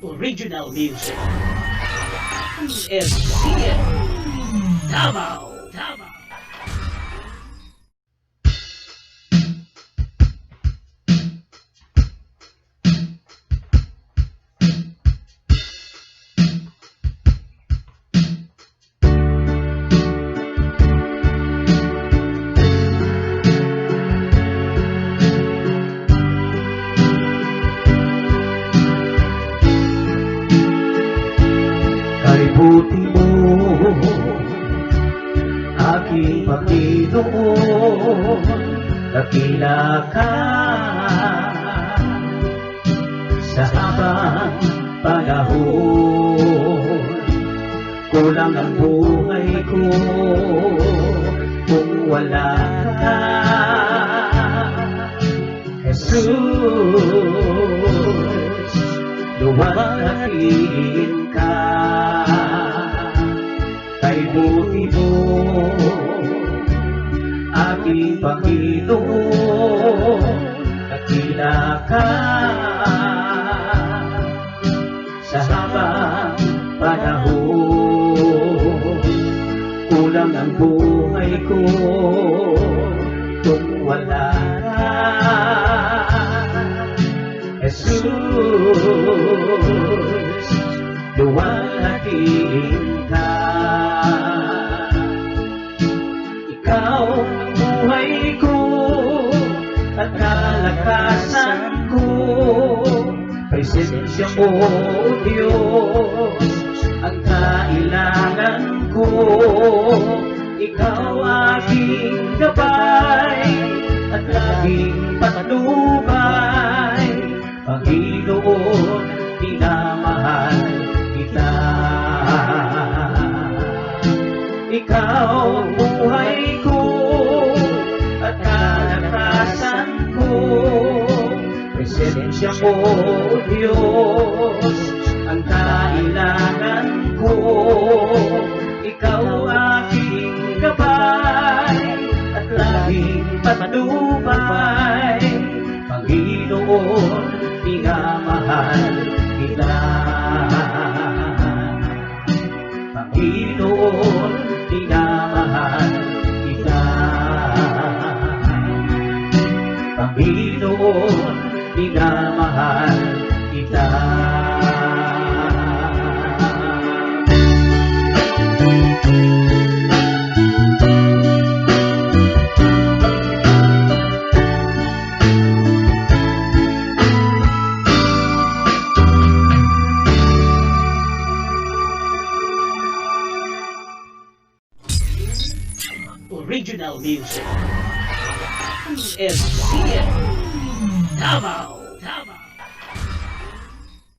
Original music. SCN. Davao. Buti mo, aking Panginoon, dakila ka sa habang panahon. Kulang ang buhay ko kung wala ka, Jesus, luwalhatiin ka. Kay buti mo, aking Panginoon, dakila ka sa habang panahon. Kulang ang buhay ko kung wala ka, Jesus, luwalhatiin ka. Ikaw ang buhay ko at kalakasan ko, presensya mo, O Diyos, ang kailangan ko. Ikaw aking gabay at laging patnubay, Panginoon, minamahal kita. Ikaw ang buhay ko at kalakasan ko, presensya mo, O Diyos, ang kailangan ko. Ikaw aking gabay at laging patnubay, Panginoon, minamahal kita. Panginoon, minamahal kita. Panginoon, minamahal kita. Original music. SCN. Davao.